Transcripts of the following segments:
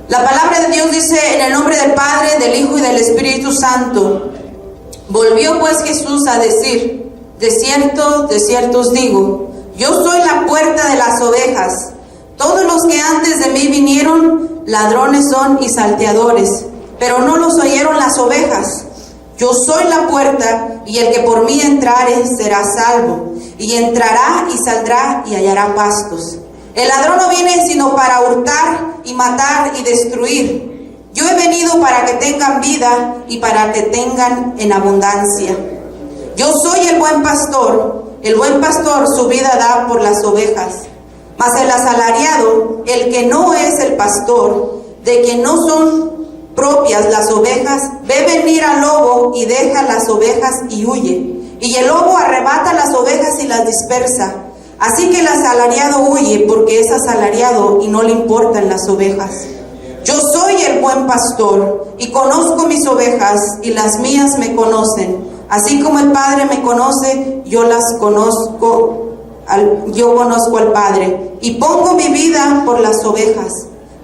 La palabra de Dios dice: en el nombre del Padre, del Hijo y del Espíritu Santo. Volvió pues Jesús a decir: de cierto os digo, yo soy la puerta de las ovejas. Todos los que antes de mí vinieron, ladrones son y salteadores, pero no los oyeron las ovejas. Yo soy la puerta, y el que por mí entrare será salvo, y entrará y saldrá y hallará pastos. El ladrón no viene sino para hurtar y matar y destruir. Yo he venido para que tengan vida y para que tengan en abundancia. Yo soy el buen pastor su vida da por las ovejas. Mas el asalariado, el que no es el pastor, de quien no son propias las ovejas, ve venir al lobo y deja las ovejas y huye. Y el lobo arrebata las ovejas y las dispersa. Así que el asalariado huye porque es asalariado y no le importan las ovejas. Yo soy el buen pastor y conozco mis ovejas y las mías me conocen. Así como el Padre me conoce, yo conozco al Padre y pongo mi vida por las ovejas.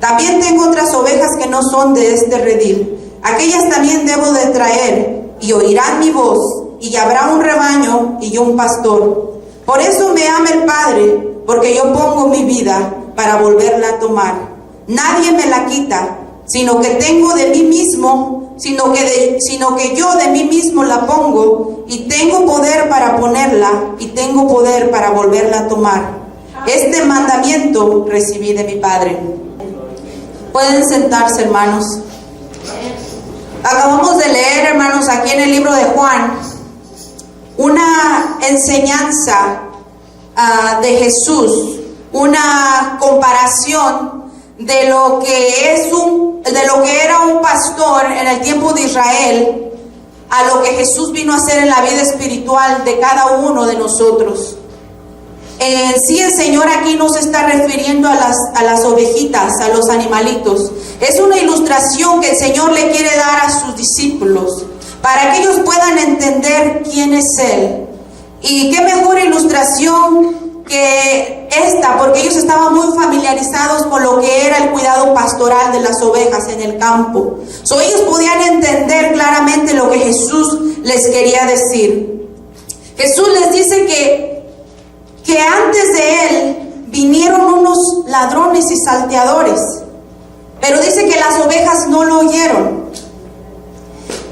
También tengo otras ovejas que no son de este redil. Aquellas también debo de traer y oirán mi voz, y habrá un rebaño y un pastor. Por eso me ama el Padre, porque yo pongo mi vida para volverla a tomar. Nadie me la quita, sino que tengo de mí mismo, sino que yo de mí mismo la pongo, y tengo poder para ponerla, y tengo poder para volverla a tomar. Este mandamiento recibí de mi Padre. Pueden sentarse, hermanos. Acabamos de leer, hermanos, aquí en el libro de Juan, una enseñanza de Jesús, una comparación de lo que era un pastor en el tiempo de Israel a lo que Jesús vino a hacer en la vida espiritual de cada uno de nosotros. Sí, el Señor aquí no se está refiriendo a las ovejitas, a los animalitos. Es una ilustración que el Señor le quiere dar a sus discípulos para que ellos puedan entender quién es Él. Y qué mejor ilustración que esta, porque ellos estaban muy familiarizados con lo que era el cuidado pastoral de las ovejas en el campo. Ellos podían entender claramente lo que Jesús les quería decir. Jesús les dice que antes de Él vinieron unos ladrones y salteadores, pero dice que las ovejas no lo oyeron.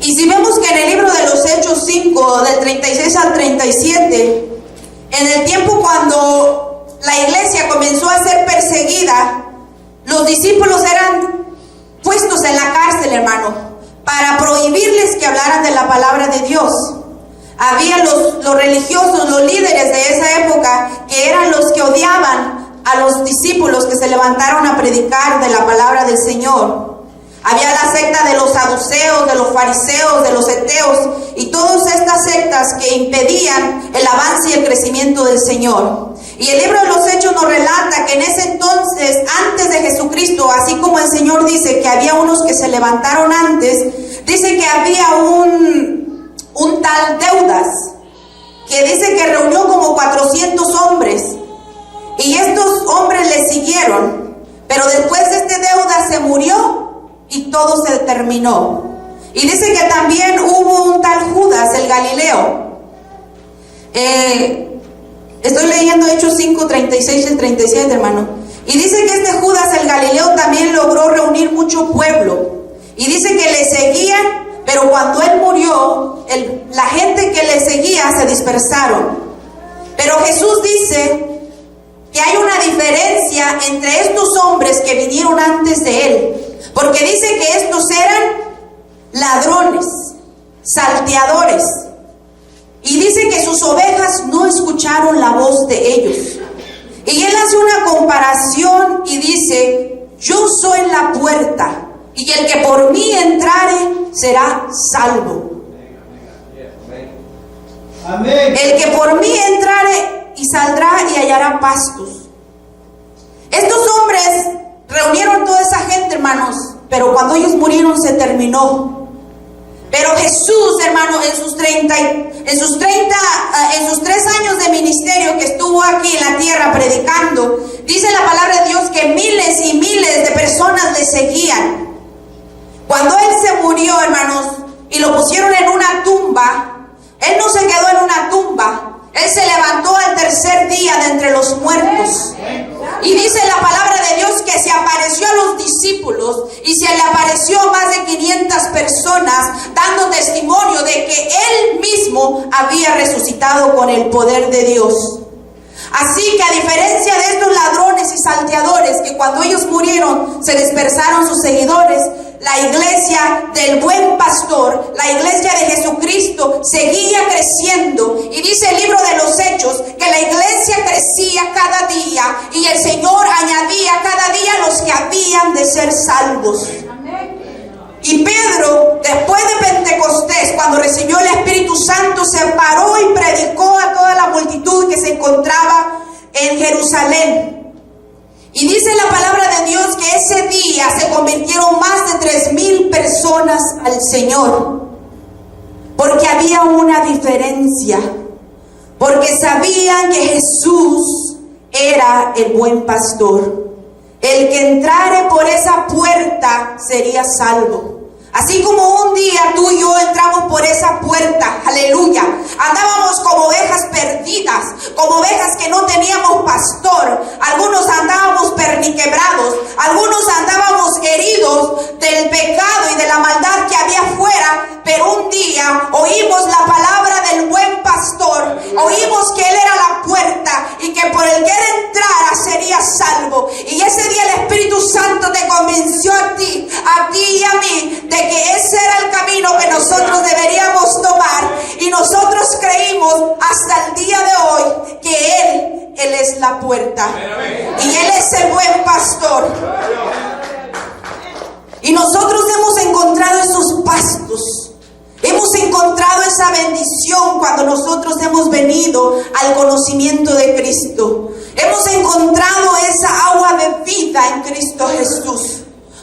Y si vemos que en el libro de los Hechos 5, del 36 al 37, en el tiempo cuando la iglesia comenzó a ser perseguida, los discípulos eran puestos en la cárcel, hermano, para prohibirles que hablaran de la palabra de Dios. Había los religiosos, los líderes de esa época, que eran los que odiaban a los discípulos que se levantaron a predicar de la palabra del Señor. Había la secta de los saduceos, de los fariseos, de los eteos, y todas estas sectas que impedían el avance y el crecimiento del Señor. Y el libro de los Hechos nos relata que en ese entonces, antes de Jesucristo, así como el Señor dice que había unos que se levantaron antes, dice que había un tal Teudas, que dice que reunió como 400 hombres, y estos hombres le siguieron, pero después este Teudas se murió y todo se terminó. Y dice que también hubo un tal Judas el Galileo. Estoy leyendo Hechos 5, 36 y 37, hermano. Y dice que este Judas el Galileo también logró reunir mucho pueblo, y dice que le seguían. Pero cuando él murió, la gente que le seguía se dispersaron. Pero Jesús dice que hay una diferencia entre estos hombres que vinieron antes de él. Porque dice que estos eran ladrones, salteadores. Y dice que sus ovejas no escucharon la voz de ellos. Y él hace una comparación y dice: yo soy la puerta, y el que por mí entrare será salvo. Amén. El que por mí entrare y saldrá y hallará pastos. Estos hombres reunieron toda esa gente, hermanos, pero cuando ellos murieron se terminó. Pero Jesús, hermano, en sus 3 años de ministerio que estuvo aquí en la tierra predicando, Dice la palabra de Dios que miles y miles de personas le seguían. Cuando él se murió, hermanos, y lo pusieron en una tumba, él no se quedó en una tumba. Él se levantó al tercer día de entre los muertos. Y dice la palabra de Dios que se apareció a los discípulos y se le apareció a más de 500 personas, dando testimonio de que él mismo había resucitado con el poder de Dios. Así que a diferencia de estos ladrones y salteadores que cuando ellos murieron se dispersaron sus seguidores, la iglesia del buen pastor, la iglesia de Jesucristo seguía creciendo. Y dice el libro de los Hechos que la iglesia crecía cada día y el Señor añadía cada día los que habían de ser salvos. Y Pedro, después de Pentecostés, cuando recibió el Espíritu Santo, se paró y predicó a toda la multitud que se encontraba en Jerusalén. Y dice la palabra de Dios que ese día se convirtieron más de 3,000 personas al Señor. Porque había una diferencia. Porque sabían que Jesús era el buen pastor. El que entrare por esa puerta sería salvo. Así como un día tú y yo entramos por esa puerta, aleluya, andábamos como ovejas perdidas, como ovejas que no teníamos pastor. Algunos andábamos perniquebrados, algunos andábamos heridos del pecado y de la maldad que había afuera. Pero un día oímos la palabra del buen pastor, oímos que él era la puerta y que por el que él entrara sería salvo. Y ese día el Espíritu Santo te convenció a ti y a mí de que ese era el camino que nosotros deberíamos tomar. Y nosotros creímos hasta el día de hoy que Él es la puerta. Y Él es el buen pastor. Y nosotros hemos encontrado esos pastos. Hemos encontrado esa bendición cuando nosotros hemos venido al conocimiento de Cristo. Hemos encontrado esa agua de vida en Cristo Jesús.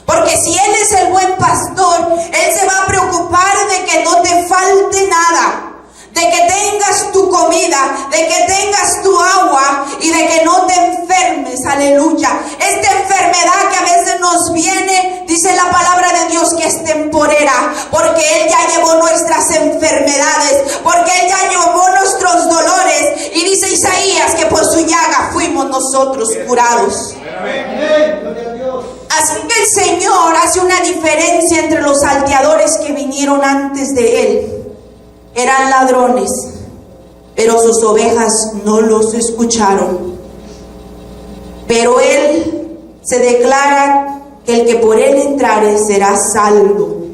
Porque si Él es el buen pastor, Él se va a preocupar de que no te falte nada, de que tengas tu comida, de que tengas tu agua y de que no te enfermes, aleluya. Esta enfermedad que a veces nos viene, dice la palabra de Dios que es temporera, porque Él ya llevó nuestras enfermedades, porque Él ya llevó nuestros dolores. Y dice Isaías que por su llaga fuimos nosotros curados. Así que el Señor hace una diferencia entre los salteadores que vinieron antes de Él. Eran ladrones, pero sus ovejas no los escucharon. Pero Él se declara que el que por Él entrare será salvo.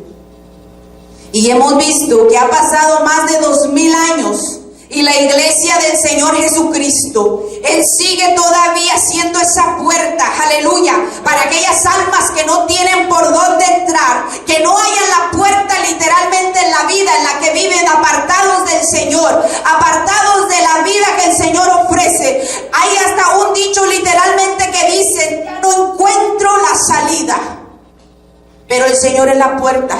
Y hemos visto que ha pasado más de 2,000 años y la iglesia del Señor Jesucristo, Él sigue todavía siendo esa puerta, aleluya, para aquellas almas que no tienen por dónde entrar, que no hayan la puerta literalmente en la vida en la que viven apartados del Señor, apartados de la vida que el Señor ofrece. Hay hasta un dicho literalmente que dice: ya no encuentro la salida. Pero el Señor es la puerta.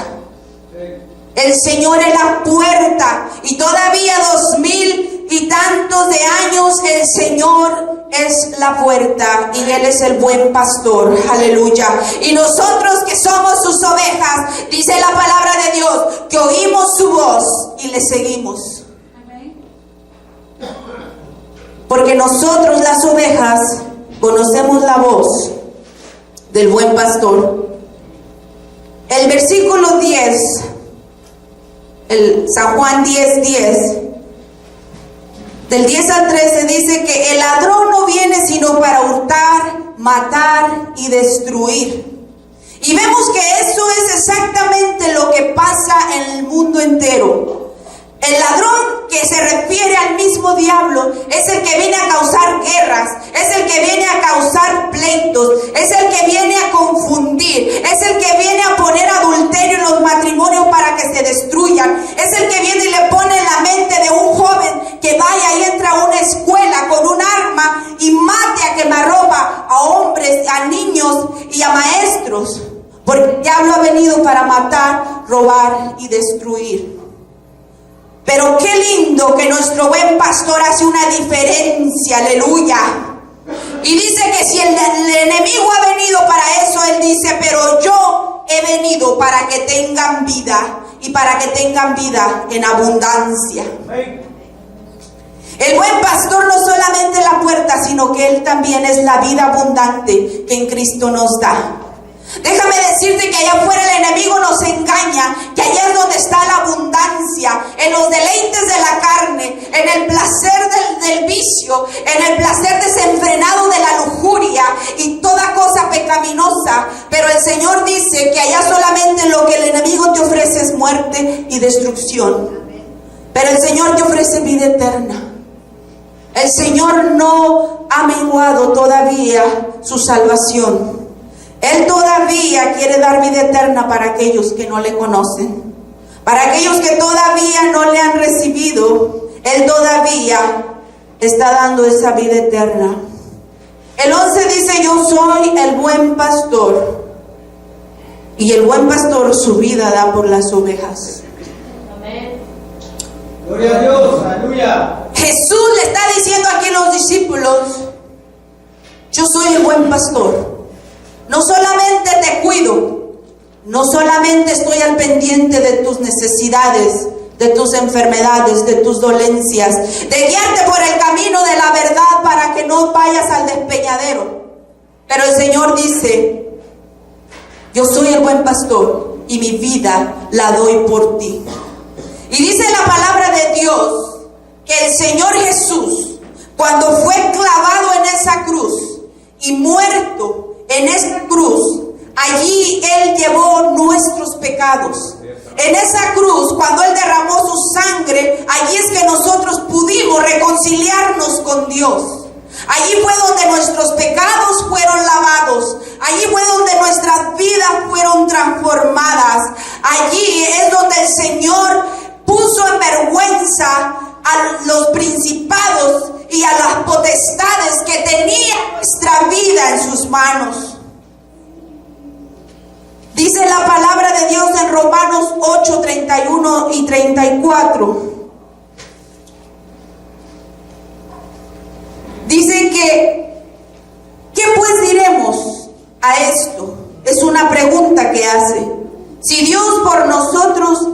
El Señor es la puerta, y todavía 2,000 y tantos de años el Señor es la puerta y Él es el buen pastor, aleluya. Y nosotros que somos sus ovejas, dice la palabra de Dios, que oímos su voz y le seguimos. Porque nosotros las ovejas conocemos la voz del buen pastor. El versículo 10, el San Juan 10:10, del 10 al 13 dice que el ladrón no viene sino para hurtar, matar y destruir. Y vemos que eso es exactamente lo que pasa en el mundo entero. El ladrón, que se refiere al mismo diablo, es el que viene a causar guerras, es el que viene a causar pleitos, es el que viene a confundir, es el que viene a poner adulterio en los matrimonios para que se destruyan, es el que viene y le pone en la mente de un joven que vaya y entra a una escuela con un arma y mate a quemarropa a hombres, a niños y a maestros, porque el diablo ha venido para matar, robar y destruir. Pero qué lindo que nuestro buen pastor hace una diferencia, aleluya. Y dice que si el enemigo ha venido para eso, él dice, pero yo he venido para que tengan vida y para que tengan vida en abundancia. El buen pastor no solamente es la puerta, sino que él también es la vida abundante que en Cristo nos da. Déjame decirte que allá afuera el enemigo nos engaña, que allá es donde está la abundancia, en los deleites de la carne, en el placer del vicio, en el placer desenfrenado de la lujuria y toda cosa pecaminosa. Pero el Señor dice que allá solamente lo que el enemigo te ofrece es muerte y destrucción. Pero el Señor te ofrece vida eterna. El Señor no ha menguado todavía su salvación. Él todavía quiere dar vida eterna para aquellos que no le conocen. Para aquellos que todavía no le han recibido, Él todavía está dando esa vida eterna. El 11 dice, yo soy el buen pastor. Y el buen pastor su vida da por las ovejas. Amén. Gloria a Dios, aleluya. Jesús le está diciendo aquí a los discípulos, yo soy el buen pastor. No solamente te cuido, no solamente estoy al pendiente de tus necesidades, de tus enfermedades, de tus dolencias, de guiarte por el camino de la verdad para que no vayas al despeñadero. Pero el Señor dice, yo soy el buen pastor y mi vida la doy por ti. Y dice la palabra de Dios que el Señor Jesús, cuando fue clavado en esa cruz y muerto en esa cruz, allí Él llevó nuestros pecados. En esa cruz, cuando Él derramó su sangre, allí es que nosotros pudimos reconciliarnos con Dios. Allí fue donde nuestros pecados fueron lavados. Allí fue donde nuestras vidas fueron transformadas. Allí es donde el Señor puso en vergüenza a los principados y a las potestades que tenía nuestra vida en sus manos. Dice la palabra de Dios en Romanos 8, 31 y 34. Dice que, ¿qué pues diremos a esto? Es una pregunta que hace. Si Dios por nosotros,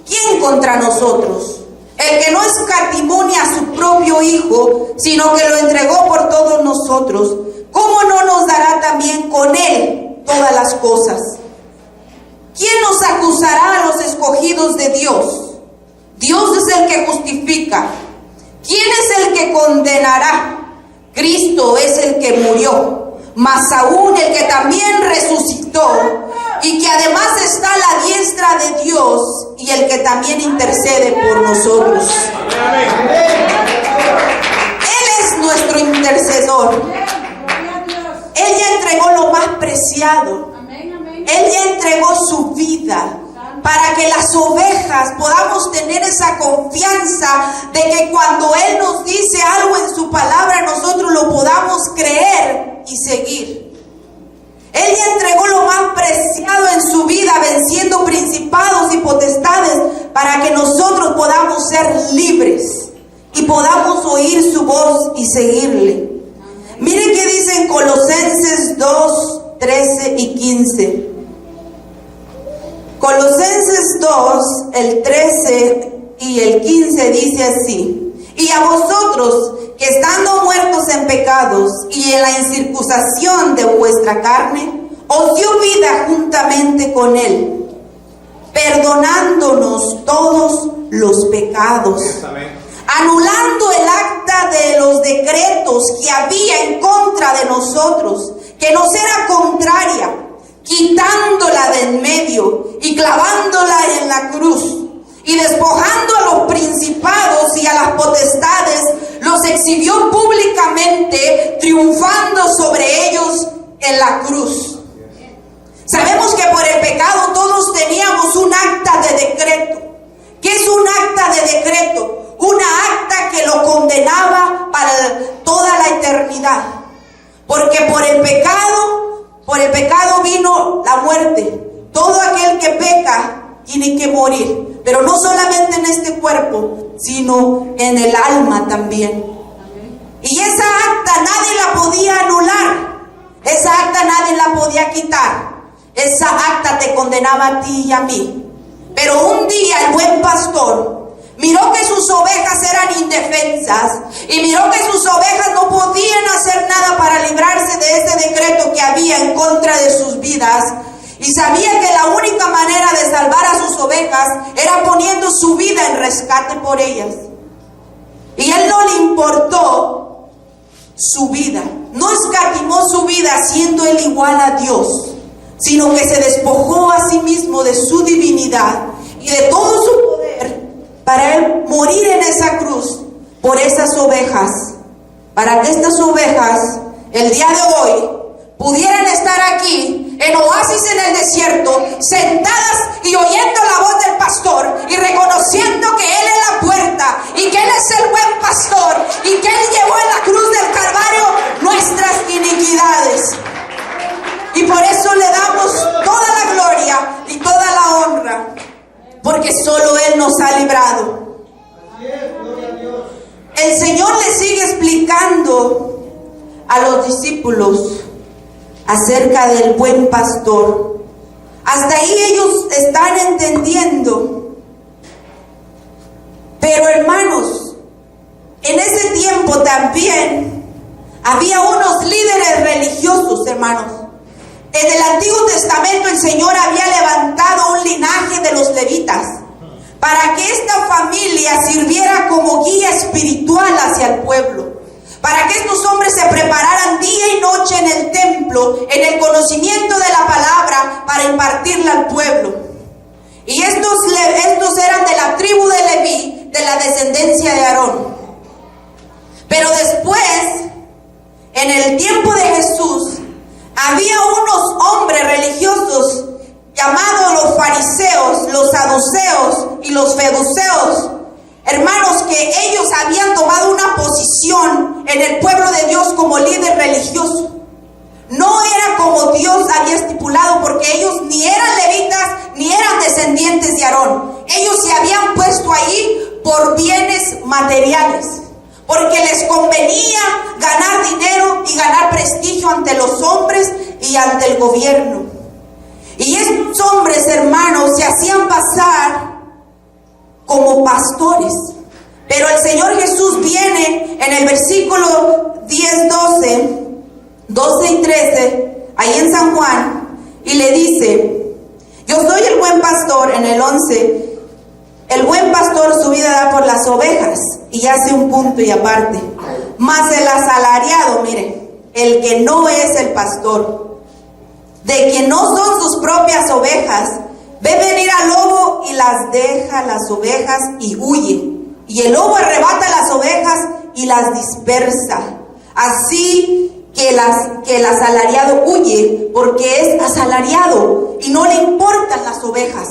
¿quién contra nosotros? El que no escatimó ni a su propio Hijo, sino que lo entregó por todos nosotros, ¿cómo no nos dará también con Él todas las cosas? ¿Quién nos acusará a los escogidos de Dios? Dios es el que justifica. ¿Quién es el que condenará? Cristo es el que murió, más aún el que también resucitó, y que además está a la diestra de Dios, y el que también intercede por nosotros. Él es nuestro intercesor. Él ya entregó lo más preciado. Él ya entregó su vida para que las ovejas podamos tener esa confianza de que cuando Él nos dice algo en su palabra, nosotros lo podamos creer y seguir. Él ya entregó lo más preciado en su vida, venciendo principados y potestades, para que nosotros podamos ser libres y podamos oír su voz y seguirle. Miren qué dice en Colosenses 2, 13 y 15. Colosenses 2, el 13 y el 15 dice así: y a vosotros, que estando muertos en pecados y en la incircuncisión de vuestra carne, os dio vida juntamente con Él, perdonándonos todos los pecados, anulando el acta de los decretos que había en contra de nosotros, que nos era contraria, quitándola de en medio y clavándola en la cruz. Y despojando a los principados y a las potestades, los exhibió públicamente, triunfando sobre ellos en la cruz. Sabemos que por el pecado todos teníamos un acta de decreto. ¿Qué es un acta de decreto? Una acta que lo condenaba para toda la eternidad. Porque por el pecado vino la muerte. Todo aquel que peca tiene que morir. Pero no solamente en este cuerpo, sino en el alma también. Y esa acta nadie la podía anular. Esa acta nadie la podía quitar. Esa acta te condenaba a ti y a mí. Pero un día el buen pastor miró que sus ovejas eran indefensas y miró que sus ovejas no podían hacer nada para librarse de ese decreto que había en contra de sus vidas. Y sabía que la única manera de salvar a sus ovejas era poniendo su vida en rescate por ellas. Y él no le importó su vida, no escatimó su vida siendo él igual a Dios, sino que se despojó a sí mismo de su divinidad y de todo su poder para él morir en esa cruz por esas ovejas, para que estas ovejas el día de hoy pudieran estar aquí en oasis en el desierto, sentadas y oyendo la voz del pastor y reconociendo que Él es la puerta y que Él es el buen pastor y que Él llevó en la cruz del Calvario nuestras iniquidades. Y por eso le damos toda la gloria y toda la honra, porque solo Él nos ha librado. El Señor le sigue explicando a los discípulos acerca del buen pastor. Hasta ahí ellos están entendiendo. Pero hermanos, en ese tiempo también había unos líderes religiosos, hermanos. En el Antiguo Testamento el Señor había levantado un linaje de los levitas para que esta familia sirviera como guía espiritual hacia el pueblo, para que estos hombres se prepararan día y noche en el templo, en el conocimiento de la palabra, para impartirla al pueblo. Y estos eran de la tribu de Leví, de la descendencia de Aarón. Pero después, en el tiempo de Jesús, había unos hombres religiosos llamados los fariseos, los saduceos y los feduceos. Hermanos, que ellos habían tomado una posición en el pueblo de Dios como líder religioso. No era como Dios había estipulado, porque ellos ni eran levitas ni eran descendientes de Aarón. Ellos se habían puesto ahí por bienes materiales, porque les convenía ganar dinero y ganar prestigio ante los hombres y ante el gobierno. Y estos hombres, hermanos, se hacían pasar como pastores. Pero el Señor Jesús viene en el versículo 10, 12 y 13, ahí en San Juan, y le dice: yo soy el buen pastor. En el 11, el buen pastor su vida da por las ovejas, y hace un punto y aparte. Mas el asalariado, mire, el que no es el pastor, de que no son sus propias ovejas, ve venir al lobo y las deja las ovejas y huye. Y el lobo arrebata las ovejas y las dispersa. Así que el asalariado huye, porque es asalariado y no le importan las ovejas.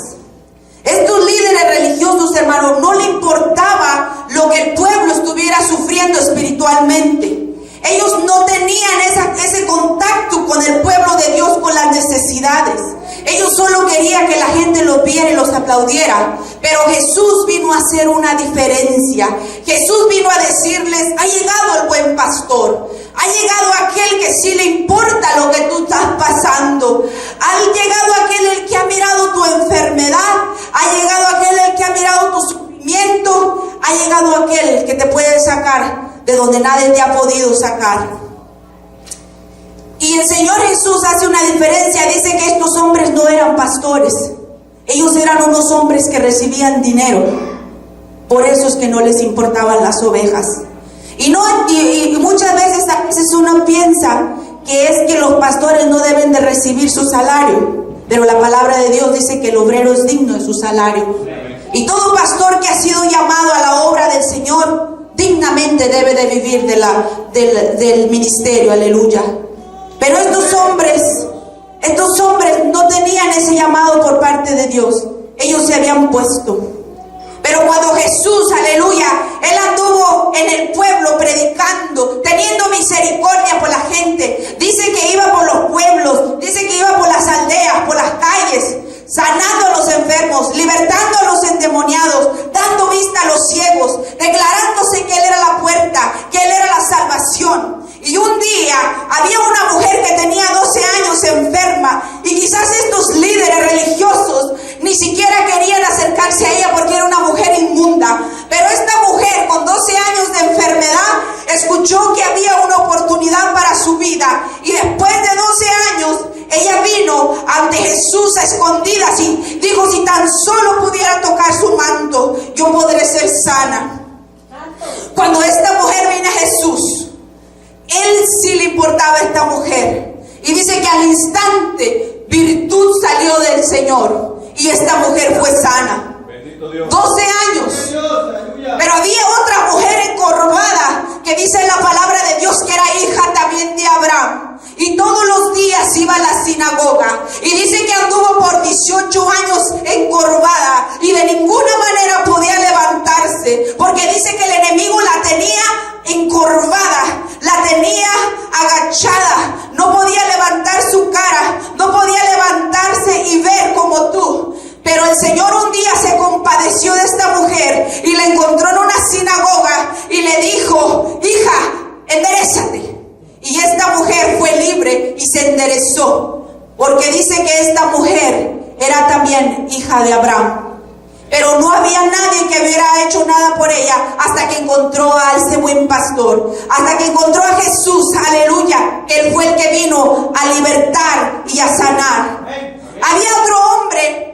Estos líderes religiosos, hermanos, no le importaba lo que el pueblo estuviera sufriendo espiritualmente. Ellos no tenían ese contacto con el pueblo de Dios, con las necesidades. Ellos solo querían que la gente los viera y los aplaudiera. Pero Jesús vino a hacer una diferencia. Jesús vino a decirles: ha llegado el buen pastor. Ha llegado aquel que sí le importa lo que tú estás pasando. Ha llegado aquel el que ha mirado tu enfermedad. Ha llegado aquel el que ha mirado tu sufrimiento. Ha llegado aquel que te puede sacar de donde nadie te ha podido sacar. Y el Señor Jesús hace una diferencia. Dice que estos hombres no eran pastores. Ellos eran unos hombres que recibían dinero. Por eso es que no les importaban las ovejas. Y muchas veces uno piensa que es que los pastores no deben de recibir su salario. Pero la palabra de Dios dice que el obrero es digno de su salario. Y todo pastor que ha sido llamado a la obra del Señor dignamente debe de vivir del ministerio. Aleluya. Pero estos hombres no tenían ese llamado por parte de Dios. Ellos se habían puesto. Pero cuando Jesús, aleluya, Él anduvo en el pueblo predicando, teniendo misericordia por la gente. Dice que iba por los pueblos, dice que iba por las aldeas, por las calles, sanando a los enfermos, libertando a los endemoniados, dando vista a los ciegos, declarándose que Él era la puerta, que Él era la salvación. Y un día había una mujer que tenía 12 años enferma, y quizás estos líderes religiosos ni siquiera querían acercarse a ella porque era una mujer inmunda. Pero esta mujer con 12 años de enfermedad escuchó que había una oportunidad para su vida, y después de 12 años ella vino ante Jesús a escondidas y dijo: si tan solo pudiera tocar su manto, yo podré ser sana. Cuando esta mujer vino a Jesús, Él sí le importaba a esta mujer, y dice que al instante virtud salió del Señor y esta mujer fue sana. Bendito Dios. 12 años. Dios, aleluya. Pero había otra mujer encorvada que dice en la palabra de Dios que era hija también de Abraham, y todos los días iba a la sinagoga, y dice que anduvo por 18 años encorvada y de ninguna manera podía levantarse, porque dice que el enemigo la tenía encorvada, la tenía agachada, no podía levantar su cara, no podía levantarse y ver como tú. Pero el Señor un día se compadeció de esta mujer y la encontró en una sinagoga y le dijo: hija, enderézate. Y esta mujer fue libre y se enderezó, porque dice que esta mujer era también hija de Abraham. Pero no había nadie que hubiera hecho nada por ella hasta que encontró a ese buen pastor, hasta que encontró a Jesús, aleluya, que Él fue el que vino a libertar y a sanar. Había otro hombre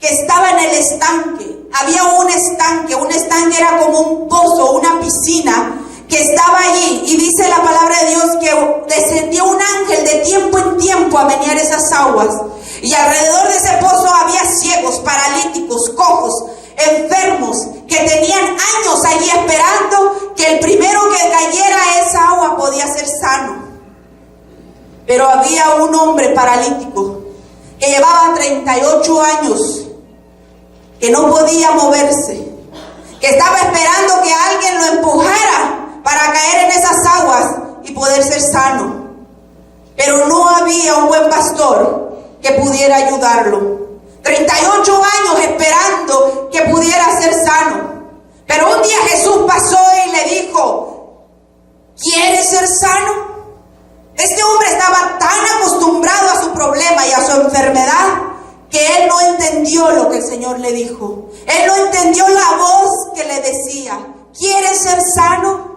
que estaba en el estanque. Había un estanque era como un pozo, una piscina que estaba allí, y dice la palabra de Dios que descendió un ángel de tiempo en tiempo a menear esas aguas, y alrededor de ese pozo había ciegos, paralíticos, cojos, enfermos, que tenían años allí esperando que el primero que cayera a esa agua podía ser sano. Pero había un hombre paralítico que llevaba 38 años, que no podía moverse, que estaba esperando que alguien lo empujara para caer en esas aguas y poder ser sano. Pero no había un buen pastor que pudiera ayudarlo. 38 años esperando que pudiera ser sano. Pero un día Jesús pasó y le dijo: ¿quieres ser sano? Este hombre estaba tan acostumbrado a su problema y a su enfermedad que él no entendió lo que el Señor le dijo. Él no entendió la voz que le decía: ¿quieres ser sano?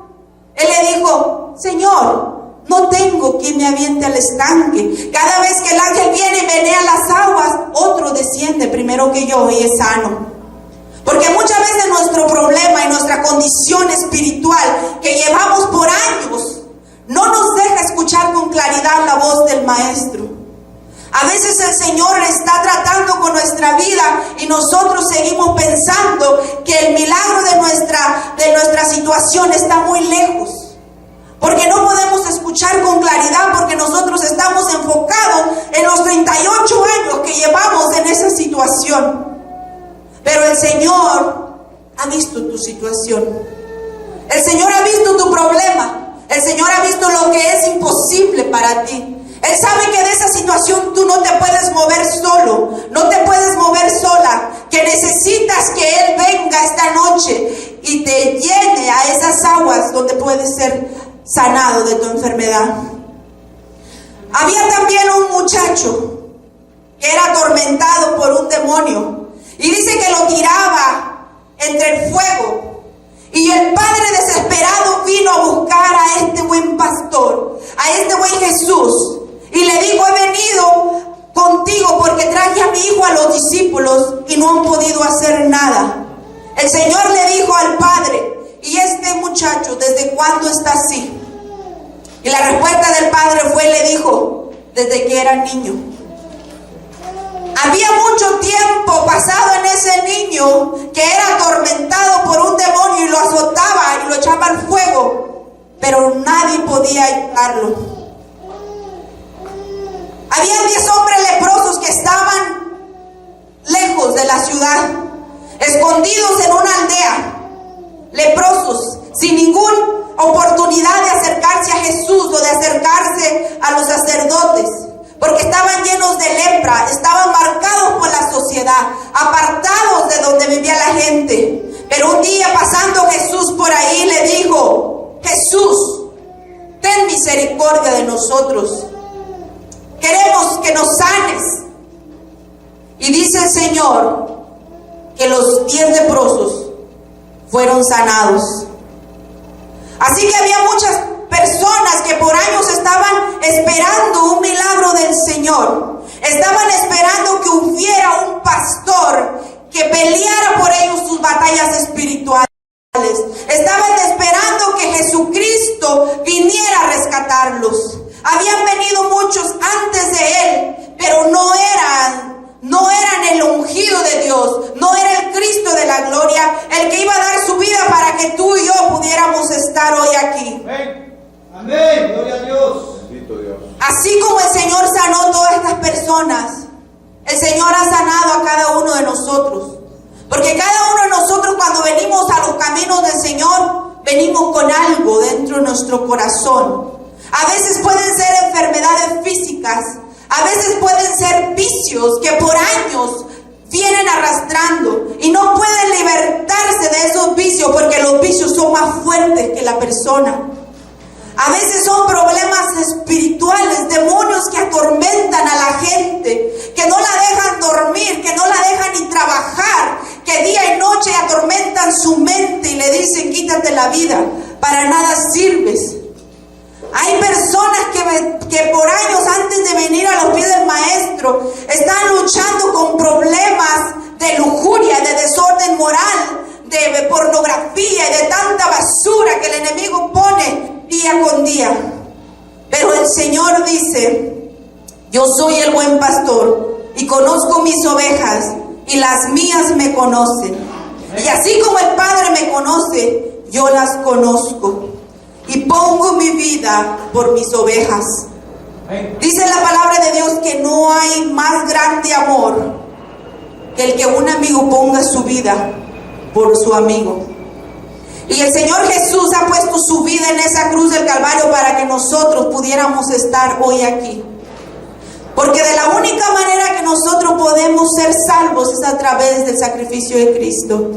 Él le dijo: Señor, no tengo quien me aviente al estanque. Cada vez que el ángel viene y menea las aguas, otro desciende primero que yo y es sano. Porque muchas veces nuestro problema y nuestra condición espiritual que llevamos por años no nos deja escuchar con claridad la voz del Maestro. A veces el Señor está tratando con nuestra vida y nosotros seguimos pensando que el milagro de nuestra situación está muy lejos. Porque no podemos escuchar con claridad, porque nosotros estamos enfocados en los 38 años que llevamos en esa situación. Pero el Señor ha visto tu situación. El Señor ha visto tu problema. El Señor ha visto lo que es imposible para ti. Él sabe que de esa situación tú no te puedes mover solo, no te puedes mover sola, que necesitas que Él venga esta noche y te llene a esas aguas donde puedes ser sanado de tu enfermedad. Había también un muchacho que era atormentado por un demonio, y dice que lo tiraba entre el fuego, y el padre desesperado vino a buscar a este buen pastor, a este buen Jesús, y le dijo: he venido contigo porque traje a mi hijo a los discípulos y no han podido hacer nada. El Señor le dijo al padre: ¿y este muchacho desde cuándo está así? Y la respuesta del padre le dijo: desde que era niño. Había mucho tiempo pasado en ese niño que era atormentado por un demonio y lo azotaba y lo echaba al fuego, pero nadie podía ayudarlo. Había 10 hombres leprosos que estaban lejos de la ciudad, escondidos en una aldea, leprosos, sin ninguna oportunidad de acercarse a Jesús o de acercarse a los sacerdotes, porque estaban llenos de lepra, estaban marcados por la sociedad, apartados de donde vivía la gente. Pero un día, pasando Jesús por ahí, le dijo: Jesús, ten misericordia de nosotros. Queremos que nos sanes. Y dice el Señor que los 10 leprosos fueron sanados. Así que había muchas personas que por años estaban esperando un milagro del Señor. Estaban esperando que hubiera un pastor que peleara por ellos sus batallas espirituales. Estaban esperando que Jesucristo viniera a rescatarlos. Habían venido muchos antes de Él, pero no eran el ungido de Dios, no era el Cristo de la gloria, el que iba a dar su vida para que tú y yo pudiéramos estar hoy aquí. Amén. Amén. Gloria a Dios. Bendito Dios. Así como el Señor sanó a todas estas personas, el Señor ha sanado a cada uno de nosotros. Porque cada uno de nosotros, cuando venimos a los caminos del Señor, venimos con algo dentro de nuestro corazón. A veces pueden ser enfermedades físicas, a veces pueden ser vicios que por años vienen arrastrando y no pueden libertarse de esos vicios porque los vicios son más fuertes que la persona. A veces son problemas espirituales, demonios que atormentan a la gente, que no la dejan dormir, que no la dejan ni trabajar, que día y noche atormentan su mente y le dicen: quítate la vida, para nada sirves. Hay personas que por años antes de venir a los pies del Maestro están luchando con problemas de lujuria, de desorden moral, de pornografía y de tanta basura que el enemigo pone día con día. Pero el Señor dice: yo soy el buen pastor y conozco mis ovejas y las mías me conocen. Y así como el Padre me conoce, yo las conozco y pongo mi vida por mis ovejas. Dice la palabra de Dios que no hay más grande amor que el que un amigo ponga su vida por su amigo. Y el Señor Jesús ha puesto su vida en esa cruz del Calvario para que nosotros pudiéramos estar hoy aquí. Porque de la única manera que nosotros podemos ser salvos es a través del sacrificio de Cristo.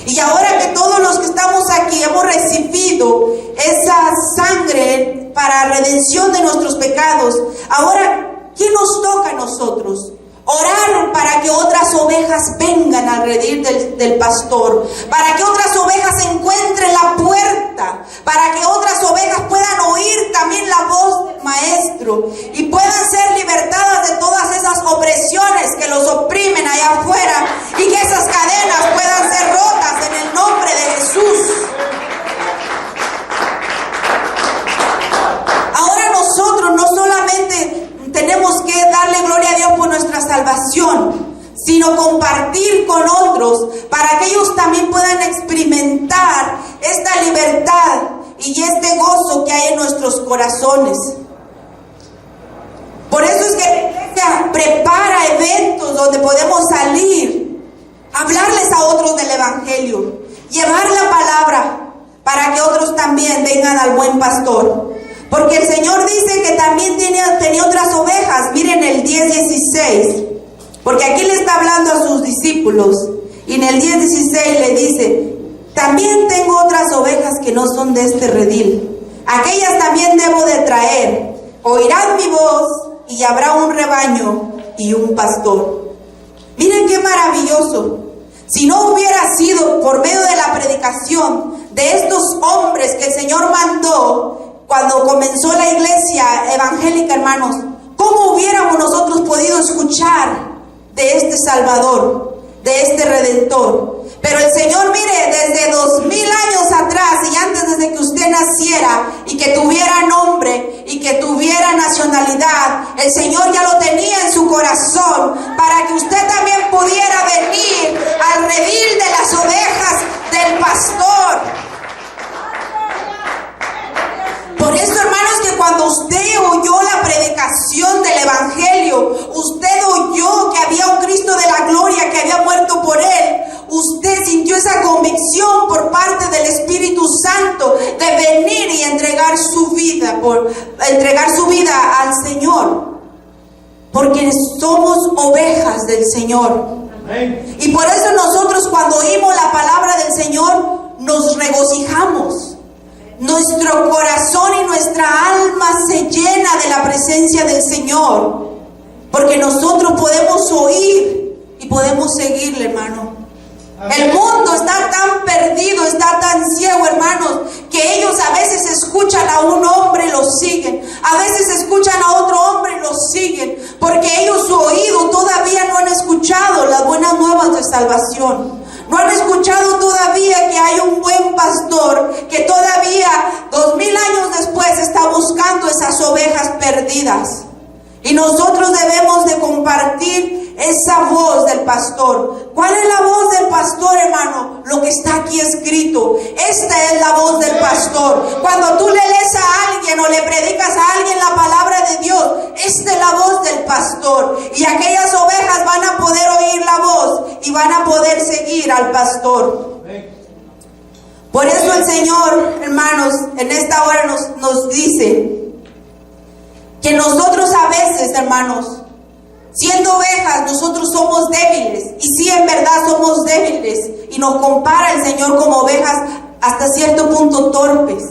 Y ahora que todos los que estamos aquí hemos recibido esa sangre para redención de nuestros pecados, ahora, ¿qué nos toca a nosotros? Orar para que otras ovejas vengan al redil del pastor, para que otras ovejas encuentren la puerta, para que otras ovejas puedan oír también la voz del Maestro y puedan ser libertadas de todas esas opresiones que los oprimen allá afuera y que esas cadenas puedan ser rotas en el nombre de Jesús. Ahora nosotros no solamente tenemos que darle gloria a Dios por nuestra salvación, sino compartir con otros para que ellos también puedan experimentar esta libertad y este gozo que hay en nuestros corazones. Por eso es que la iglesia prepara eventos donde podemos salir, hablarles a otros del Evangelio, llevar la palabra para que otros también vengan al buen pastor. Porque el Señor dice que también tenía otras ovejas. Miren el 10:16. Porque aquí le está hablando a sus discípulos. Y en el 10:16 le dice: también tengo otras ovejas que no son de este redil. Aquellas también debo de traer. Oirán mi voz y habrá un rebaño y un pastor. Miren qué maravilloso. Si no hubiera sido por medio de la predicación de estos hombres que el Señor mandó cuando comenzó la iglesia evangélica, hermanos, ¿cómo hubiéramos nosotros podido escuchar de este Salvador, de este Redentor? Pero el Señor, mire, desde 2000 años atrás y antes desde que usted naciera y que tuviera nombre y que tuviera nacionalidad, el Señor ya lo tenía en su corazón para que usted también pudiera venir al redil de las ovejas del pastor. Por eso, hermanos, que cuando usted oyó la predicación del Evangelio, usted oyó que había un Cristo de la gloria que había muerto por él, usted sintió esa convicción por parte del Espíritu Santo de venir y entregar su vida al Señor. Porque somos ovejas del Señor. Amén. Y por eso nosotros, cuando oímos la palabra del Señor, nos regocijamos. nuestro corazón y nuestra alma se llena de la presencia del Señor, porque nosotros podemos oír y podemos seguirle, hermano. El mundo está tan perdido, está tan ciego, hermanos, que ellos a veces escuchan a un hombre y lo siguen. A veces escuchan a otro hombre y lo siguen, porque ellos su oído todavía no han escuchado las buenas nuevas de salvación. No han escuchado todavía que hay un buen pastor que todavía 2000 años después está buscando esas ovejas perdidas. Y nosotros debemos de compartir esa voz del pastor. ¿Cuál es la voz del pastor, hermano? Lo que está aquí escrito. Esta es la voz del pastor. Cuando tú le lees a alguien o le predicas a alguien la palabra de Dios, esta es la voz del pastor. Y aquellas ovejas van a poder oír la voz y van a poder seguir al pastor. Por eso el Señor, hermanos, en esta hora nos dice que nosotros a veces, hermanos, siendo ovejas, nosotros somos débiles. Y sí, en verdad somos débiles. Y nos compara el Señor como ovejas hasta cierto punto torpes.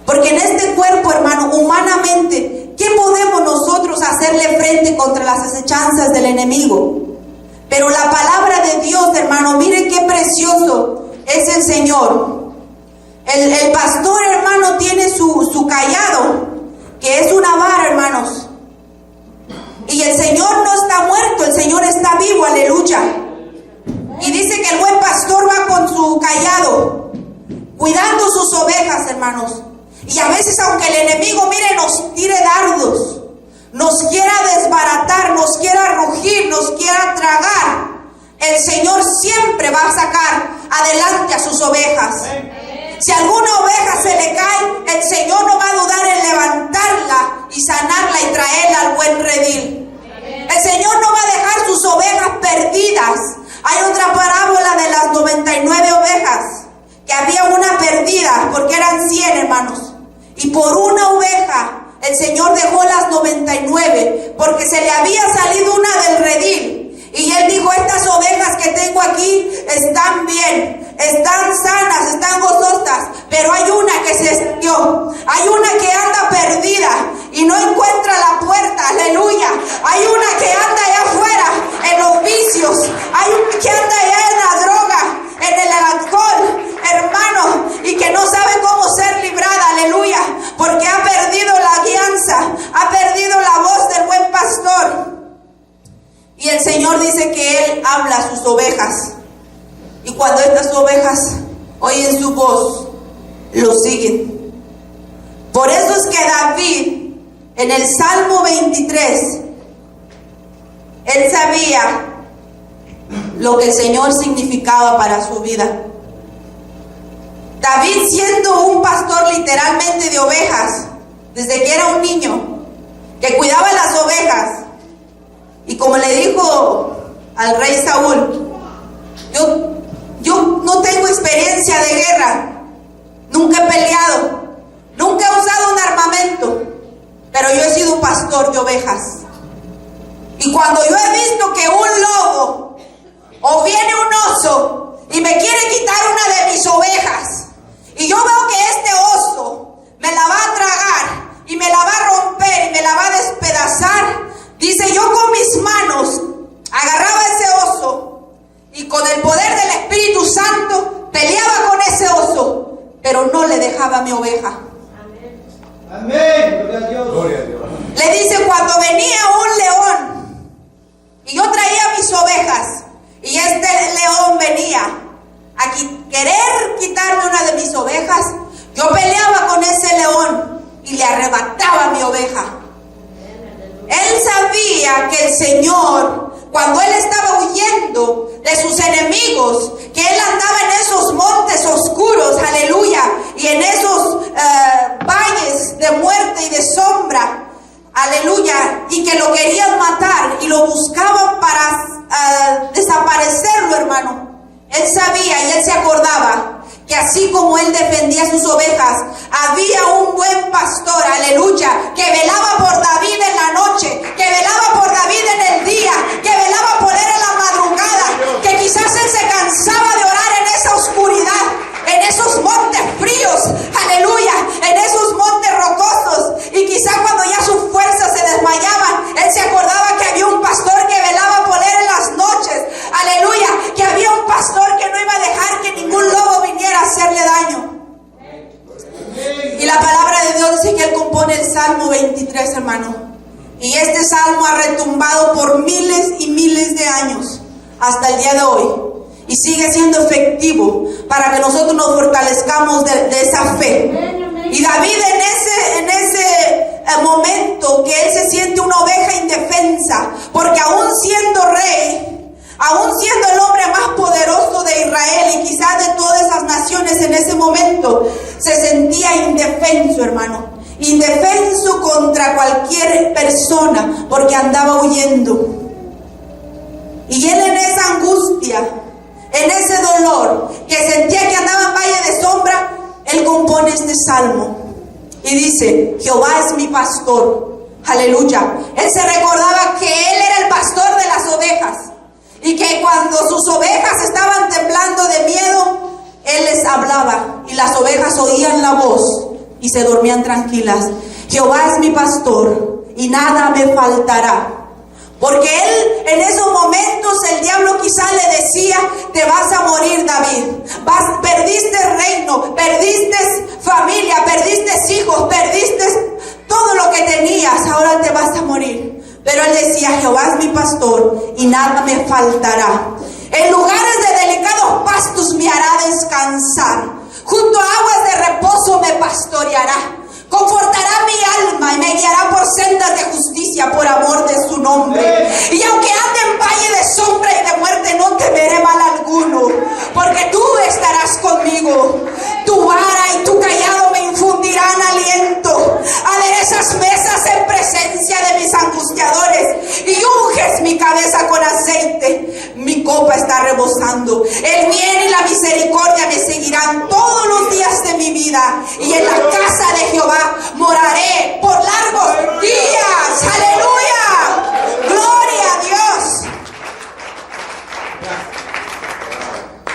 Porque en este cuerpo, hermano, humanamente, ¿qué podemos nosotros hacerle frente contra las acechanzas del enemigo? Pero la palabra de Dios, hermano, miren qué precioso es el Señor. El pastor, hermano, tiene su cayado, que es una vara, hermanos. Y el Señor no está muerto, el Señor está vivo, aleluya. Y dice que el buen pastor va con su cayado, cuidando sus ovejas, hermanos. Y a veces, aunque el enemigo, mire, nos tire dardos, nos quiera desbaratar, nos quiera rugir, nos quiera tragar, el Señor siempre va a sacar adelante a sus ovejas. Si alguna oveja se le cae, el Señor no va a dudar en levantarla y sanarla y traerla al buen redil. El Señor no va a dejar sus ovejas perdidas. Hay otra parábola de las 99 ovejas, que había una perdida, porque eran 100, hermanos. Y por una oveja, el Señor dejó las 99, porque se le había salido una del redil. Y Él dijo, estas ovejas que tengo aquí están bien, están sanas, están gozosas, pero hay una que se escondió, hay una que anda perdida y no encuentra la puerta, aleluya. Hay una que anda allá afuera en los vicios, hay una que anda allá en la droga, en el alcohol, hermano, y que no sabe cómo ser librada, aleluya, porque ha perdido la guianza, ha perdido la voz del buen pastor. Y el Señor dice que Él habla a sus ovejas. Y cuando estas ovejas oyen su voz, lo siguen. Por eso es que David, en el Salmo 23, él sabía lo que el Señor significaba para su vida. David, siendo un pastor literalmente de ovejas, desde que era un niño, que cuidaba las ovejas, y como le dijo al rey Saúl, yo no tengo experiencia de guerra, nunca he peleado, nunca he usado un armamento, pero yo he sido un pastor de ovejas. Y cuando yo he visto que un lobo o viene un oso y me quiere quitar una de mis ovejas, y yo veo que este oso me la va a tragar y me la va a romper y me la va a despedazar, dice, yo con mis manos agarraba ese oso y con el poder del Espíritu Santo peleaba con ese oso, pero no le dejaba a mi oveja. Amén. Gloria a Dios. Gloria a Dios. Le dice, cuando venía un león y yo traía mis ovejas y este león venía a querer quitarme una de mis ovejas, yo peleaba con ese león y le arrebataba mi oveja. Él sabía que el Señor, cuando él estaba huyendo de sus enemigos, que él andaba en esos montes oscuros, aleluya, y en esos valles de muerte y de sombra, aleluya, y que lo querían matar y lo buscaban para desaparecerlo, hermano. Él sabía y él se acordaba que así como él defendía sus ovejas, había un buen pastor, aleluya, que velaba por David en la noche, que velaba por David en el día, que velaba por él en la madrugada, que quizás él se cansaba de orar en esa oscuridad, en esos montes fríos, aleluya, hasta el día de hoy y sigue siendo efectivo para que nosotros nos fortalezcamos de esa fe. Y David en ese momento que él se siente una oveja indefensa, porque aún siendo rey, aún siendo el hombre más poderoso de Israel y quizás de todas esas naciones en ese momento, se sentía indefenso, hermano. Indefenso contra cualquier persona porque andaba huyendo. Y él en esa angustia, en ese dolor, que sentía que andaba en valle de sombra, él compone este salmo y dice: Jehová es mi pastor. Aleluya. Él se recordaba que él era el pastor de las ovejas y que cuando sus ovejas estaban temblando de miedo, él les hablaba y las ovejas oían la voz y se dormían tranquilas. Jehová es mi pastor y nada me faltará. Porque él en esos momentos el diablo quizá le decía: te vas a morir, David, perdiste reino, perdiste familia, perdiste hijos, perdiste todo lo que tenías, ahora te vas a morir. Pero él decía: Jehová es mi pastor y nada me faltará. En lugares de delicados pastos me hará descansar, junto a aguas de reposo me pastoreará. Confortará mi alma y me guiará por sendas de justicia por amor de su nombre. Y aunque ande en valle de sombra y de muerte, no temeré mal alguno, porque tú estarás conmigo. Tu vara y tu callado me infundirán aliento. Aderezas mesas en presencia de mis angustiadores y unges mi cabeza con aceite. Mi copa está rebosando. El bien y la misericordia me seguirán todos los días de mi vida, y en la casa de Jehová moraré por largos días. Aleluya. Gloria a Dios.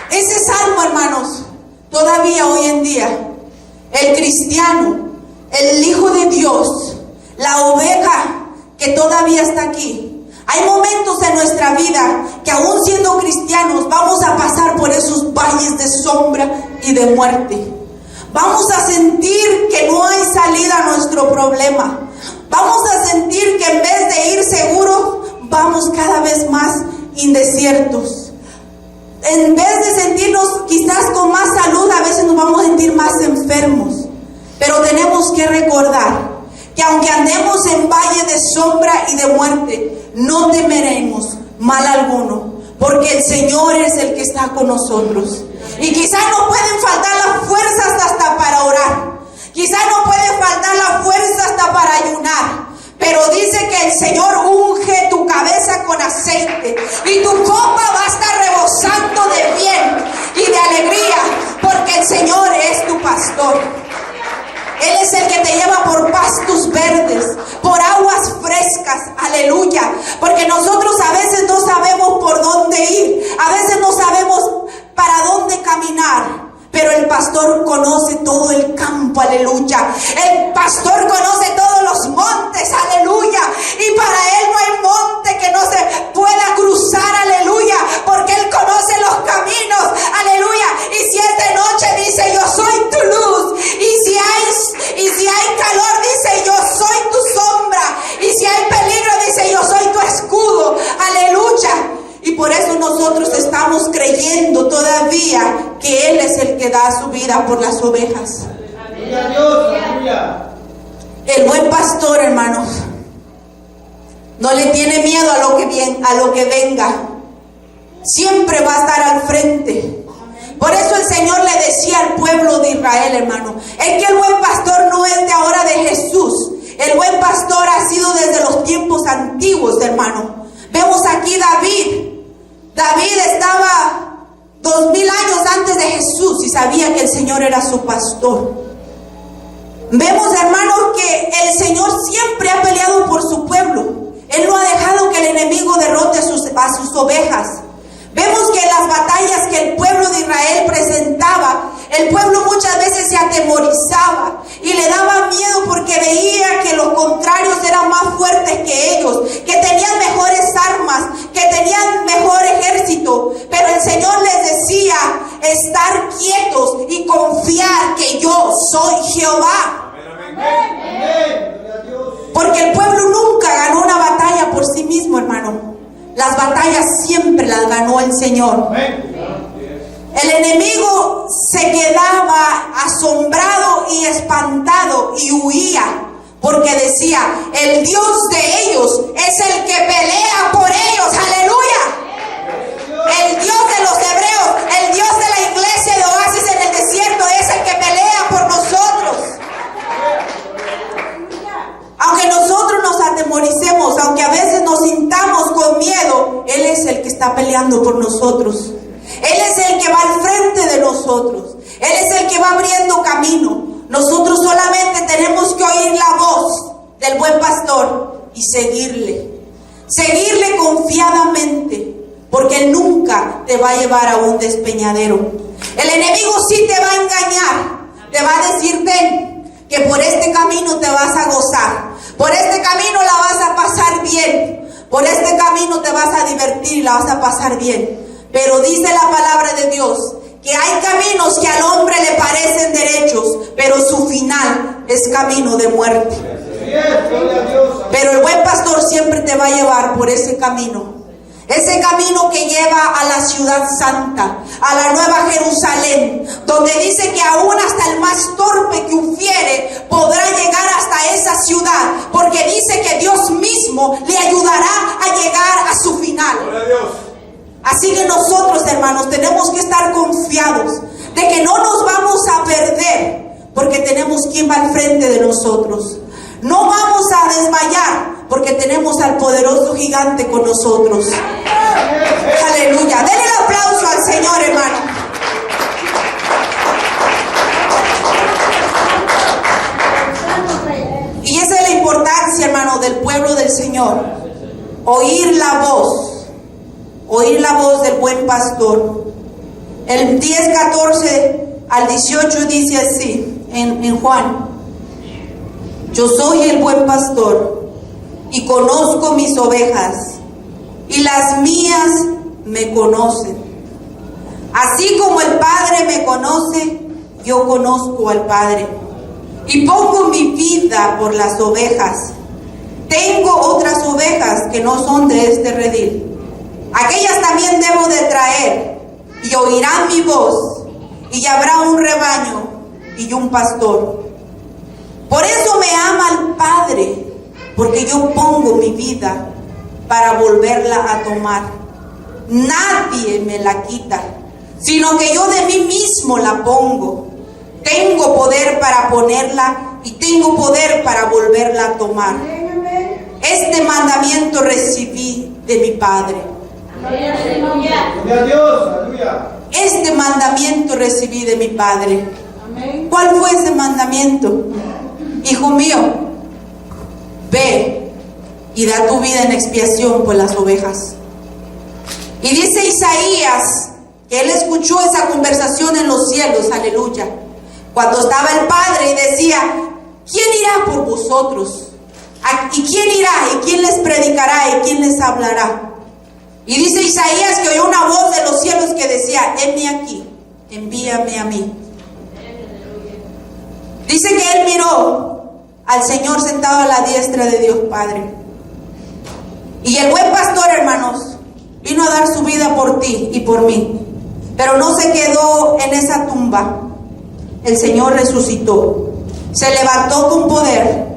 Ese salmo, hermanos, todavía hoy en día, el cristiano, el hijo de Dios, la oveja que todavía está aquí. Hay momentos en nuestra vida que aún siendo cristianos vamos a pasar por esos valles de sombra y de muerte. Vamos a sentir que no hay salida a nuestro problema. Vamos a sentir que en vez de ir seguros, vamos cada vez más indesiertos. En vez de sentirnos quizás con más salud, a veces nos vamos a sentir más enfermos. Pero tenemos que recordar que aunque andemos en valle de sombra y de muerte, no temeremos mal alguno, porque el Señor es el que está con nosotros. Y quizás nos pueden faltar las fuerzas hasta para orar, quizás nos pueden faltar las fuerzas hasta para ayunar, pero dice que el Señor unge tu cabeza con aceite y tu copa va a estar rebosando de bien y de alegría, porque el Señor es tu pastor. Él es el que te lleva por pastos verdes, por aguas frescas, aleluya. Porque nosotros a veces no sabemos por dónde ir, a veces no sabemos para dónde caminar. Pero el pastor conoce todo el campo, aleluya. El pastor conoce todos los montes, aleluya. Y para él no hay monte que no se pueda cruzar, aleluya. Porque él conoce los caminos, aleluya. Y si es de noche, dice: yo soy tu luz. Y si hay calor, dice: yo soy tu sombra. Y si hay peligro, dice: yo soy tu escudo, aleluya. Y por eso nosotros estamos creyendo todavía que Él es el que da su vida por las ovejas. El buen pastor, hermanos, no le tiene miedo a lo que venga. Siempre va a estar al frente. Por eso el Señor le decía al pueblo de Israel, hermano, es que el buen pastor no es de ahora de Jesús. El buen pastor ha sido desde los tiempos antiguos, hermano. Vemos aquí David estaba 2000 años antes de Jesús y sabía que el Señor era su pastor. Vemos, hermanos, que el Señor siempre ha peleado por su pueblo. Él no ha dejado que el enemigo derrote a sus ovejas. Vemos que en las batallas que el pueblo de Israel presentaba, el pueblo muchas veces se atemorizaba y le daba miedo porque veía que los contrarios eran más fuertes que ellos, que tenían mejores armas, que tenían mejor ejército. Pero el Señor les decía: estar quietos y confiar que yo soy Jehová. Porque el pueblo nunca ganó una batalla por sí mismo, hermano. Las batallas siempre las ganó el Señor. Amén. El enemigo se quedaba asombrado y espantado y huía, porque decía, el Dios de ellos es el que pelea por ellos. ¡Aleluya! El Dios de los hebreos, el Dios de la iglesia de Oasis en el desierto es el que pelea por nosotros. Aunque nosotros nos atemoricemos, aunque a veces nos sintamos con miedo, Él es el que está peleando por nosotros. Él es el que va al frente de nosotros. Él es el que va abriendo camino. Nosotros solamente tenemos que oír la voz del buen pastor y seguirle. Seguirle confiadamente, porque Él nunca te va a llevar a un despeñadero. El enemigo sí te va a engañar. Te va a decir, ven, que por este camino te vas a gozar. Por este camino la vas a pasar bien. Por este camino te vas a divertir y la vas a pasar bien. Pero dice la palabra de Dios que hay caminos que al hombre le parecen derechos, pero su final es camino de muerte. Pero el buen pastor siempre te va a llevar por ese camino. Ese camino que lleva a la ciudad santa, a la nueva Jerusalén, donde dice que aún hasta el más torpe que hubiere podrá llegar hasta esa ciudad, porque dice que Dios mismo le ayudará a llegar a su final. Así que nosotros, hermanos, tenemos que estar confiados de que no nos vamos a perder, porque tenemos quien va al frente de nosotros. No vamos a desmayar, porque tenemos al poderoso gigante con nosotros. Aleluya. Denle el aplauso al Señor, hermano. Y esa es la importancia, hermano, del pueblo del Señor. Oír la voz del buen pastor. El 10:14 al 18 dice así en Juan: yo soy el buen pastor y conozco mis ovejas, y las mías me conocen. Así como el Padre me conoce, yo conozco al Padre, y pongo mi vida por las ovejas. Tengo otras ovejas que no son de este redil. Aquellas también debo de traer, y oirán mi voz, y habrá un rebaño y un pastor. Por eso me ama el Padre, porque yo pongo mi vida para volverla a tomar. Nadie me la quita, sino que yo de mí mismo la pongo. Tengo poder para ponerla y tengo poder para volverla a tomar. Este mandamiento recibí de mi Padre. Este mandamiento recibí de mi Padre. ¿Cuál fue ese mandamiento? Hijo mío, ve y da tu vida en expiación por las ovejas. Y dice Isaías que él escuchó esa conversación en los cielos, aleluya, cuando estaba el Padre y decía: ¿quién irá por vosotros? ¿Y quién irá? ¿Y quién les predicará? ¿Y quién les hablará? Y dice Isaías que oyó una voz de los cielos que decía: heme aquí, envíame a mí. Dice que él miró al Señor sentado a la diestra de Dios Padre. Y el buen pastor, hermanos, vino a dar su vida por ti y por mí. Pero no se quedó en esa tumba. El Señor resucitó. Se levantó con poder.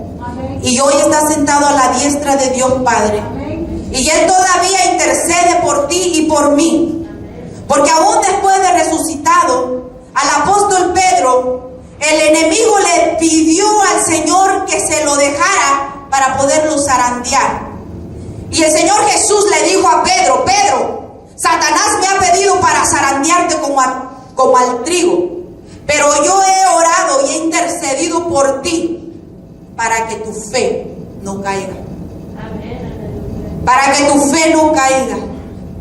Y hoy está sentado a la diestra de Dios Padre. Y Él todavía intercede por ti y por mí. Porque aún después de resucitado, al apóstol Pedro, el enemigo le pidió al Señor que se lo dejara para poderlo zarandear. Y el Señor Jesús le dijo a Pedro: Pedro, Satanás me ha pedido para zarandearte como al trigo, pero yo he orado y he intercedido por ti para que tu fe no caiga. Para que tu fe no caiga.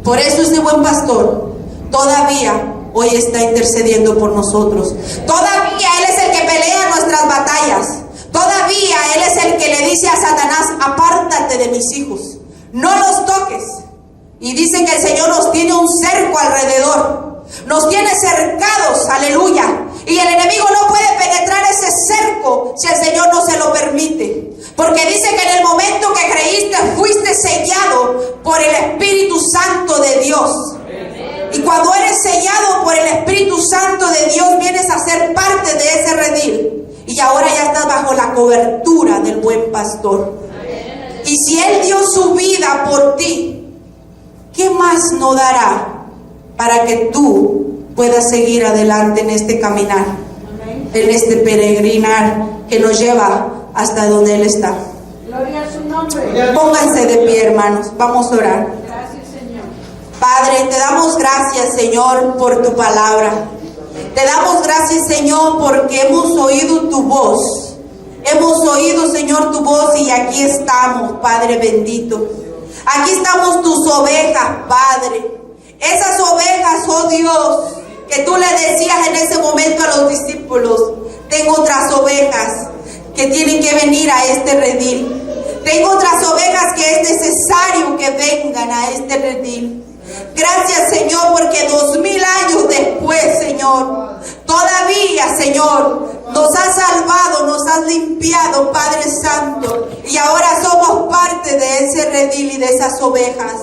Por eso ese buen pastor todavía hoy está intercediendo por nosotros. Todavía Él es el que pelea nuestras batallas. Todavía Él es el que le dice a Satanás: apártate de mis hijos, no los toques. Y dice que el Señor nos tiene un cerco alrededor, nos tiene cercados, aleluya. Y el enemigo no puede penetrar ese cerco si el Señor no se lo permite. Porque dice que en el momento que creíste fuiste sellado por el Espíritu Santo de Dios. Y cuando eres sellado por el Espíritu Santo de Dios, vienes a ser parte de ese redil. Y ahora ya estás bajo la cobertura del buen pastor. Y si Él dio su vida por ti, ¿qué más no dará para que tú puedas seguir adelante en este caminar, en este peregrinar que nos lleva hasta donde Él está? Gloria a su nombre. Pónganse de pie, hermanos, vamos a orar. Gracias, Señor. Padre, te damos gracias, Señor, por tu palabra. Te damos gracias, Señor, porque hemos oído tu voz. Hemos oído, Señor, tu voz y aquí estamos, Padre bendito. Aquí estamos tus ovejas, Padre. Esas ovejas, oh Dios, que tú le decías en ese momento a los discípulos: tengo otras ovejas que tienen que venir a este redil. Tengo otras ovejas que es necesario que vengan a este redil. Gracias, Señor, porque 2000 años después, Señor, todavía, Señor, nos has salvado, nos has limpiado, Padre Santo, y ahora somos parte de ese redil y de esas ovejas.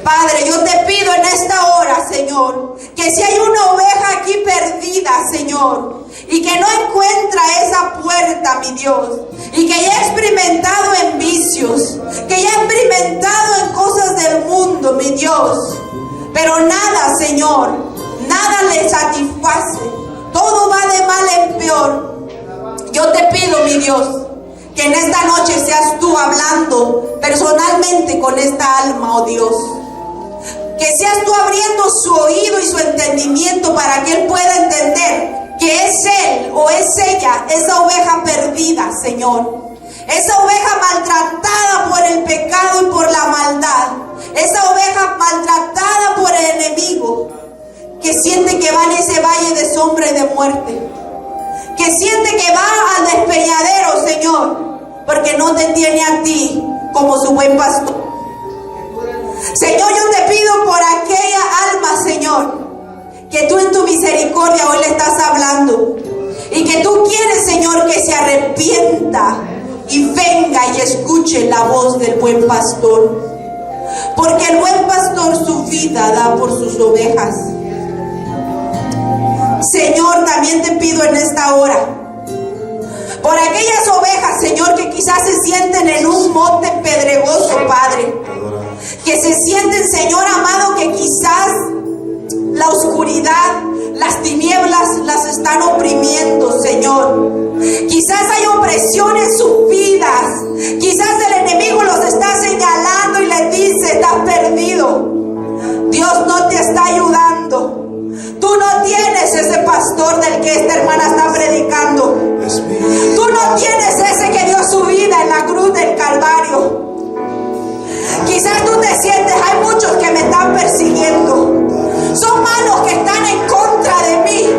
Padre, yo te pido en esta hora, Señor, que si hay una oveja aquí perdida, Señor, y que no encuentra esa puerta, mi Dios, y que ya ha experimentado en vicios, que ya ha experimentado en cosas del mundo, mi Dios, pero nada, Señor, nada le satisface, todo va de mal en peor. Yo te pido, mi Dios, que en esta noche seas tú hablando personalmente con esta alma, oh Dios. Que seas tú abriendo su oído y su entendimiento para que él pueda entender que es él o es ella, esa oveja perdida, Señor. Esa oveja maltratada por el pecado y por la maldad. Esa oveja maltratada por el enemigo, que siente que va en ese valle de sombra y de muerte. Que siente que va al despeñadero, Señor, porque no te tiene a ti como su buen pastor. Señor, yo te pido por aquella alma, Señor, que tú en tu misericordia hoy le estás hablando. Y que tú quieres, Señor, que se arrepienta y venga y escuche la voz del buen pastor. Porque el buen pastor su vida da por sus ovejas. Señor, también te pido en esta hora por aquellas ovejas, Señor, que quizás se sienten en un monte pedregoso, Padre. Que se sienten, Señor amado, que quizás la oscuridad, las tinieblas las están oprimiendo, Señor. Quizás hay opresión en sus vidas. Quizás el enemigo los está señalando y les dice: estás perdido. Dios no te está ayudando. Tú no tienes ese pastor del que esta hermana está predicando. Tú no tienes ese que dio su vida en la cruz del Calvario. Quizás tú te sientes: hay muchos que me están persiguiendo. Son malos que están en contra de mí.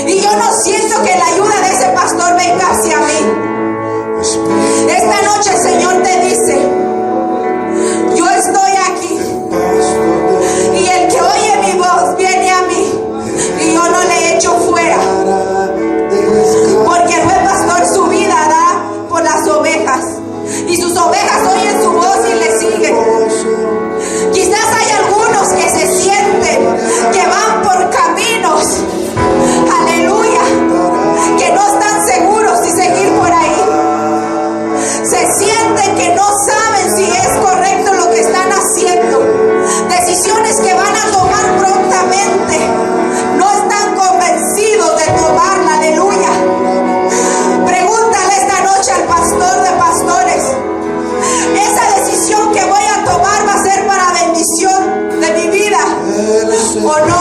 Y yo no siento que la ayuda de ese pastor venga hacia mí. Esta noche el Señor te dice: yo estoy aquí. Y el que oye mi voz viene a mí. Y yo no le echo fuera. Porque el buen pastor su vida da por las ovejas. Y sus ovejas oyen su voz y le siguen. Quizás hay algunos que se sienten que van por caminos, aleluya, que no están seguros si seguir por ahí. Se sienten que no saben si es correcto lo que están haciendo. Decisiones que van a tomar prontamente. No están convencidos de tomarla, aleluya. Pregúntale esta noche al pastor de pastores: ¿esa decisión que voy a tomar va a ser para bendición de mi vida o no?